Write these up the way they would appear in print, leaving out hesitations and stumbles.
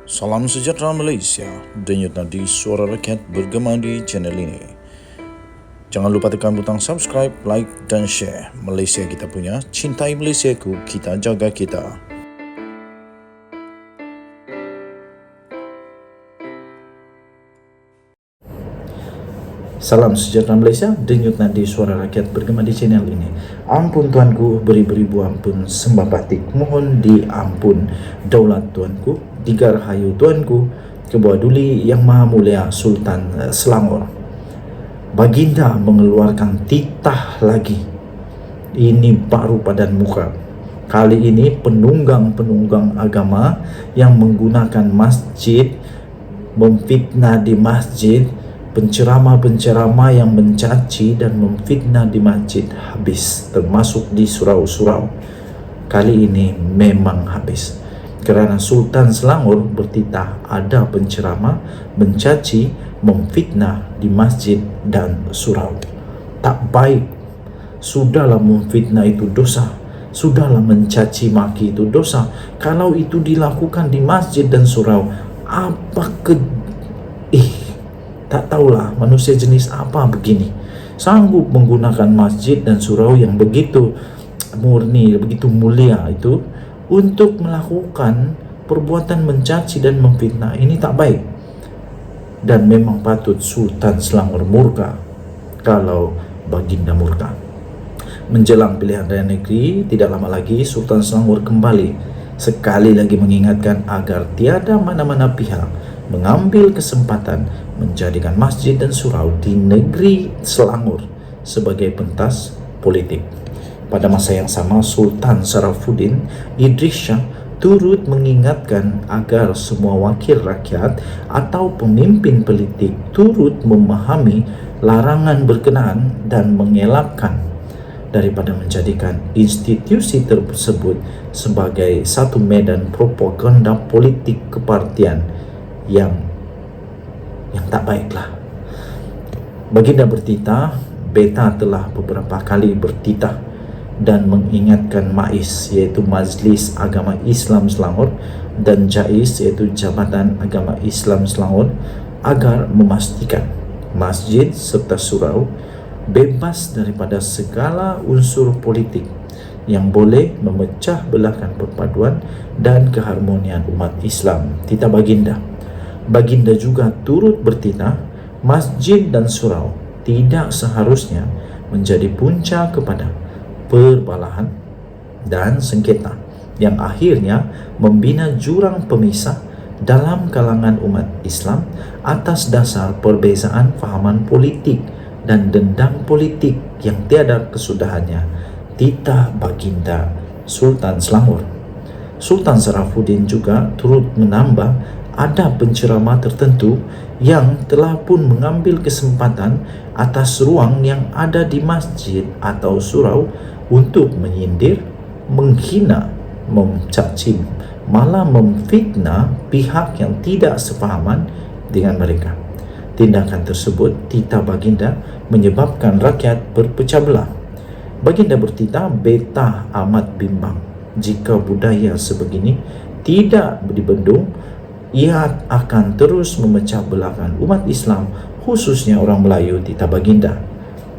Salam sejahtera Malaysia, denyut nadi suara rakyat bergema di channel ini. Jangan lupa tekan butang subscribe, like dan share. Malaysia kita punya, cintai Malaysiaku, kita jaga kita. Salam sejahtera Malaysia, denyut nadi suara rakyat bergema di channel ini. Ampun tuanku, beri-beribu ampun, sembah batik, mohon diampun. Daulat tuanku, digarhayu tuanku, kebuah duli yang maha mulia Sultan Selangor. Baginda mengeluarkan titah lagi. Ini baru padan muka. Kali ini penunggang-penunggang agama yang menggunakan masjid, memfitnah di masjid, penceramah-penceramah yang mencaci dan memfitnah di masjid habis, termasuk di surau-surau. Kali ini memang habis, kerana Sultan Selangor bertitah ada penceramah mencaci, memfitnah di masjid dan surau. Tak baik. Sudahlah memfitnah itu dosa, sudahlah mencaci maki itu dosa. Kalau itu dilakukan di masjid dan surau, apa tak tahulah manusia jenis apa begini sanggup menggunakan masjid dan surau yang begitu murni, begitu mulia itu untuk melakukan perbuatan mencaci dan memfitnah. Ini tak baik, dan memang patut Sultan Selangor murka kalau Baginda murka. Menjelang pilihan raya negeri, tidak lama lagi Sultan Selangor kembali sekali lagi mengingatkan agar tiada mana-mana pihak mengambil kesempatan menjadikan masjid dan surau di negeri Selangor sebagai pentas politik. Pada masa yang sama, Sultan Sarafuddin Idris Shah turut mengingatkan agar semua wakil rakyat atau pemimpin politik turut memahami larangan berkenaan dan mengelakkan daripada menjadikan institusi tersebut sebagai satu medan propaganda politik kepartian yang tak baiklah. Baginda bertitah, beta telah beberapa kali bertitah dan mengingatkan MAIS, iaitu Majlis Agama Islam Selangor, dan JAIS, iaitu Jabatan Agama Islam Selangor, agar memastikan masjid serta surau bebas daripada segala unsur politik yang boleh memecah belahkan perpaduan dan keharmonian umat Islam. Titah Baginda juga turut bertitah, masjid dan surau tidak seharusnya menjadi punca kepada perbalahan dan sengketa yang akhirnya membina jurang pemisah dalam kalangan umat Islam atas dasar perbezaan fahaman politik dan dendam politik yang tiada kesudahannya. Titah Baginda Sultan Selangor. Sultan Sarafuddin juga turut menambah ada penceramah tertentu yang telah pun mengambil kesempatan atas ruang yang ada di masjid atau surau untuk menyindir, menghina, mencaci, malah memfitnah pihak yang tidak sefahaman dengan mereka. Tindakan tersebut, titah Baginda, menyebabkan rakyat berpecah belah. Baginda bertitah, beta amat bimbang jika budaya sebegini tidak dibendung, ia akan terus memecah belahkan umat Islam, khususnya orang Melayu. Titah Baginda.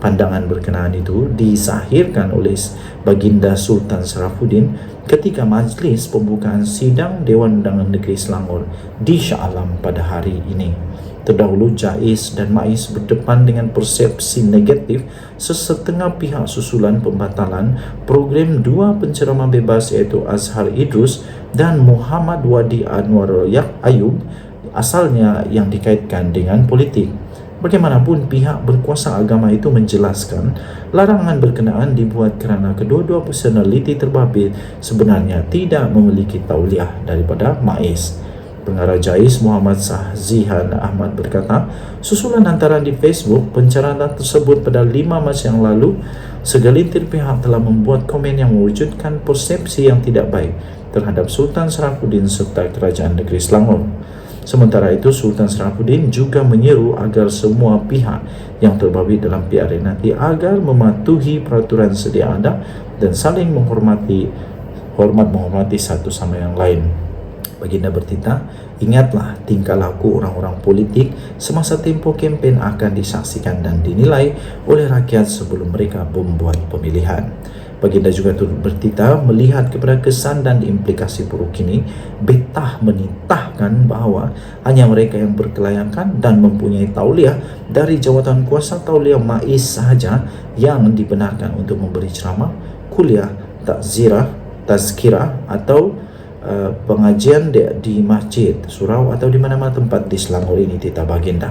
Pandangan berkenaan itu disahirkan oleh Baginda Sultan Sarafuddin ketika majlis pembukaan sidang Dewan Undangan Negeri Selangor di Shah Alam pada hari ini. Terdahulu JAIS dan MAIS berdepan dengan persepsi negatif sesetengah pihak susulan pembatalan program dua penceramah bebas, iaitu Azhar Idrus dan Muhammad Wadi Anwar Ayub, asalnya yang dikaitkan dengan politik. Bagaimanapun, pihak berkuasa agama itu menjelaskan larangan berkenaan dibuat kerana kedua-dua personaliti terbabit sebenarnya tidak memiliki tauliah daripada MAIS. Pengarah JAIS Muhammad Sahzihan Ahmad berkata, susulan hantaran di Facebook pencerahan tersebut pada 5 Mac yang lalu, segelintir pihak telah membuat komen yang mewujudkan persepsi yang tidak baik terhadap Sultan Sarafuddin serta Kerajaan Negeri Selangor. Sementara itu, Sultan Sarafuddin juga menyeru agar semua pihak yang terbabit dalam PRN nanti agar mematuhi peraturan sedia ada dan saling menghormati satu sama yang lain. Baginda bertita, ingatlah tingkah laku orang-orang politik semasa tempoh kempen akan disaksikan dan dinilai oleh rakyat sebelum mereka membuat pemilihan. Baginda juga turut bertita melihat kepada kesan dan implikasi buruk ini, betah menitahkan bahawa hanya mereka yang berkelayakan dan mempunyai tauliah dari jawatan kuasa tauliah MAIS sahaja yang dibenarkan untuk memberi ceramah, kuliah, tazkirah atau pengajian di masjid, surau atau di mana-mana tempat di Selangor ini, titah Baginda.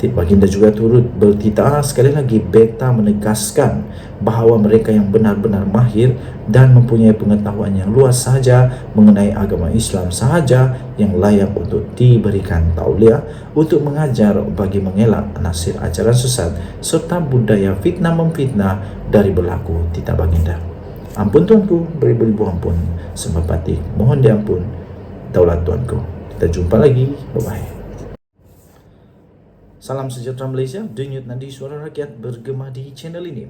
Baginda juga turut bertitah sekali lagi beta menegaskan bahawa mereka yang benar-benar mahir dan mempunyai pengetahuan yang luas sahaja mengenai agama Islam sahaja yang layak untuk diberikan tauliah untuk mengajar bagi mengelak nasir ajaran sesat serta budaya fitnah memfitnah dari berlaku, titah Baginda. Ampun Tuanku, beribu-ribu ampun, sembah patik, mohon diampun, daulat Tuanku. Kita jumpa lagi, bye-bye. Salam sejahtera Malaysia, denyut nadi suara rakyat bergema di channel ini.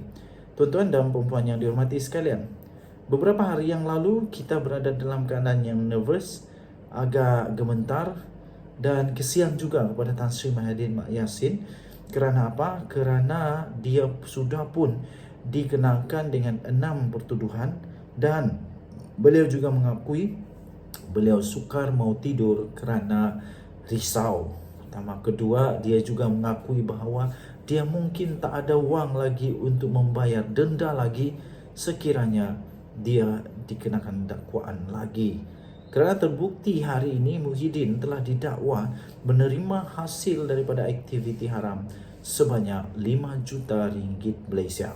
Tuan-tuan dan puan-puan yang dihormati sekalian, beberapa hari yang lalu kita berada dalam keadaan yang nervous, agak gemetar dan kesian juga kepada Tan Sri Mahyidin Mak Yassin. Kerana apa? Kerana dia sudah pun dikenakan dengan 6 pertuduhan dan beliau juga mengakui beliau sukar mau tidur kerana risau. Pertama, kedua, dia juga mengakui bahawa dia mungkin tak ada wang lagi untuk membayar denda lagi sekiranya dia dikenakan dakwaan lagi. Kerana terbukti hari ini Muhyiddin telah didakwa menerima hasil daripada aktiviti haram sebanyak 5 juta ringgit Malaysia.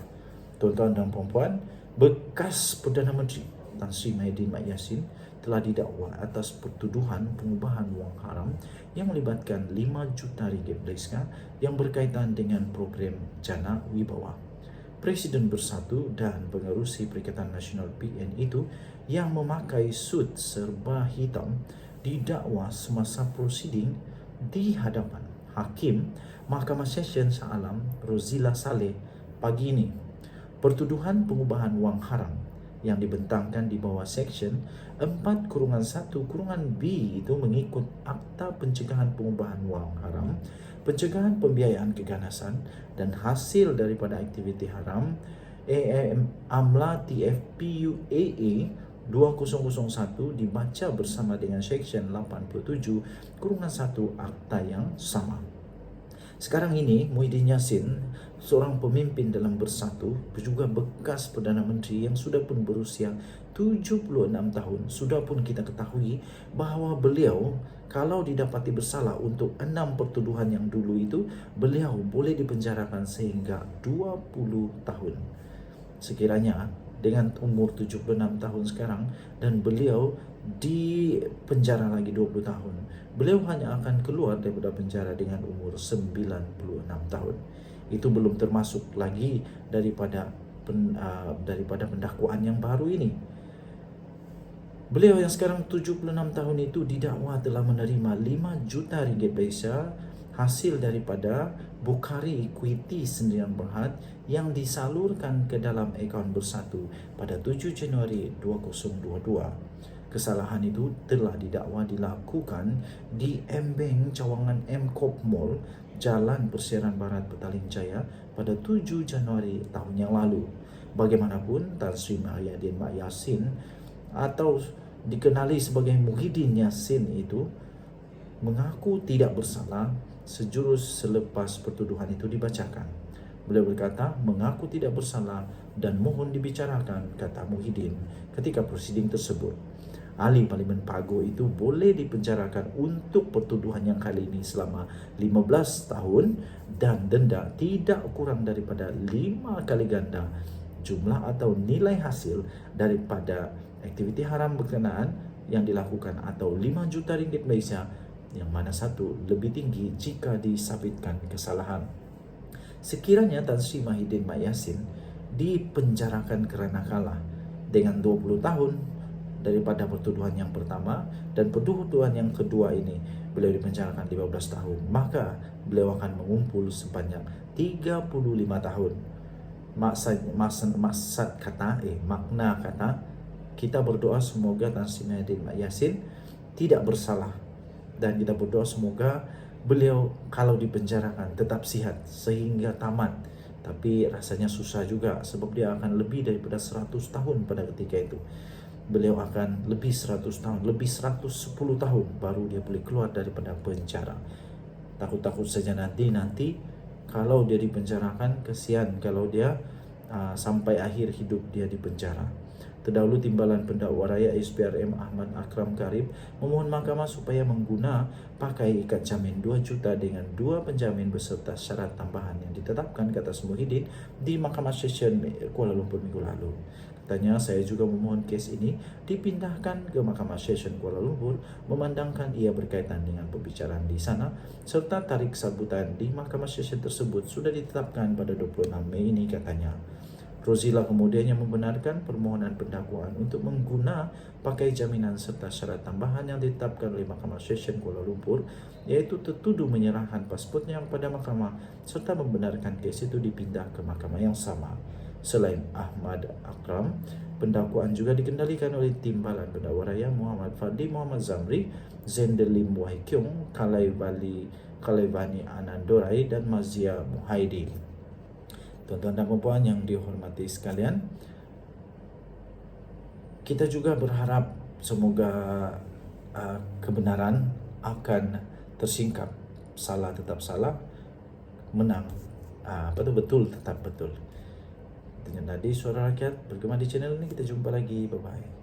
Tuan-tuan dan puan-puan, bekas Perdana Menteri Tan Sri Mahyidin Mak Yassin telah didakwa atas pertuduhan pengubahan wang haram yang melibatkan 5 juta ringgit Malaysia yang berkaitan dengan program Jana Wibawa. Presiden Bersatu dan pengerusi Perikatan Nasional PN itu yang memakai sut serba hitam didakwa semasa prosiding di hadapan Hakim Mahkamah Session Shah Alam Rozila Saleh pagi ini. Pertuduhan pengubahan wang haram yang dibentangkan di bawah Seksyen 4-1-B itu mengikut Akta Pencegahan Pengubahan Wang Haram, Pencegahan Pembiayaan Keganasan dan Hasil daripada Aktiviti Haram AMLA TFPUAA 2001 dibaca bersama dengan Seksyen 87-1 Akta yang sama. Sekarang ini Muhyiddin Yassin, seorang pemimpin dalam Bersatu, juga bekas Perdana Menteri yang sudah pun berusia 76 tahun, sudah pun kita ketahui bahawa beliau kalau didapati bersalah untuk 6 pertuduhan yang dulu itu, beliau boleh dipenjarakan sehingga 20 tahun. Sekiranya dengan umur 76 tahun sekarang dan beliau di penjara lagi 20 tahun, beliau hanya akan keluar daripada penjara dengan umur 96 tahun. Itu belum termasuk lagi daripada pendakwaan yang baru ini. Beliau yang sekarang 76 tahun itu didakwa telah menerima 5 juta ringgit Malaysia hasil daripada Bukhari Equity Sendirian Berhad yang disalurkan ke dalam akaun Bersatu pada 7 Januari 2022. Kesalahan itu telah didakwa dilakukan di M-Bank Cawangan M-Corp Mall, Jalan Persiaran Barat, Petaling Jaya pada 7 Januari tahun yang lalu. Bagaimanapun, Tan Sri Mahyidin Mak Yassin atau dikenali sebagai Muhyiddin Yassin itu mengaku tidak bersalah sejurus selepas pertuduhan itu dibacakan. Beliau berkata mengaku tidak bersalah dan mohon dibicarakan, kata Muhyiddin ketika prosiding tersebut. Ahli Parlimen Pago itu boleh dipenjarakan untuk pertuduhan yang kali ini selama 15 tahun dan denda tidak kurang daripada 5 kali ganda jumlah atau nilai hasil daripada aktiviti haram berkenaan yang dilakukan atau 5 juta ringgit Malaysia, yang mana satu lebih tinggi jika disabitkan kesalahan. Sekiranya Tan Sri Mahyidin Mak Yassin dipenjarakan kerana kalah dengan 20 tahun daripada pertuduhan yang pertama dan pertuduhan yang kedua ini beliau dipenjarakan 15 tahun, maka beliau akan mengumpul sebanyak 35 tahun. Makna kata kita berdoa semoga Tan Sri Mahyidin Mak Yassin tidak bersalah. Dan kita berdoa semoga beliau kalau dipenjarakan tetap sehat sehingga tamat. Tapi rasanya susah juga sebab dia akan lebih daripada 100 tahun pada ketika itu. Beliau akan lebih 100 tahun, lebih 110 tahun baru dia boleh keluar daripada penjara. Takut-takut saja nanti kalau dia dipenjarakan, kesian kalau dia sampai akhir hidup dia di penjara. Terdahulu Timbalan Pendakwa Raya SPRM Ahmad Akram Karib memohon mahkamah supaya mengguna pakai ikat jamin 2 juta dengan 2 penjamin beserta syarat tambahan yang ditetapkan ke atas Muhyiddin di Mahkamah Session Kuala Lumpur minggu lalu. Katanya, saya juga memohon kes ini dipindahkan ke Mahkamah Session Kuala Lumpur memandangkan ia berkaitan dengan pembicaraan di sana serta tarikh sambutan di Mahkamah Session tersebut sudah ditetapkan pada 26 Mei ini, katanya. Rozila kemudiannya membenarkan permohonan pendakwaan untuk mengguna pakai jaminan serta syarat tambahan yang ditetapkan oleh Mahkamah Session Kuala Lumpur, yaitu tertuduh menyerahkan pasportnya kepada mahkamah serta membenarkan kes itu dipindah ke mahkamah yang sama. Selain Ahmad Akram, pendakwaan juga dikendalikan oleh Timbalan Pendakwa Raya Muhammad Fadli Muhammad Zamri, Zendelim Wahikyong, Kalaivani Anandorai dan Mazia Muhaidi. Tuan-tuan dan puan yang dihormati sekalian, kita juga berharap semoga kebenaran akan tersingkap, salah tetap salah, menang betul tetap betul. Dengan tadi Suara Rakyat bergema di channel ini, kita jumpa lagi, bye bye.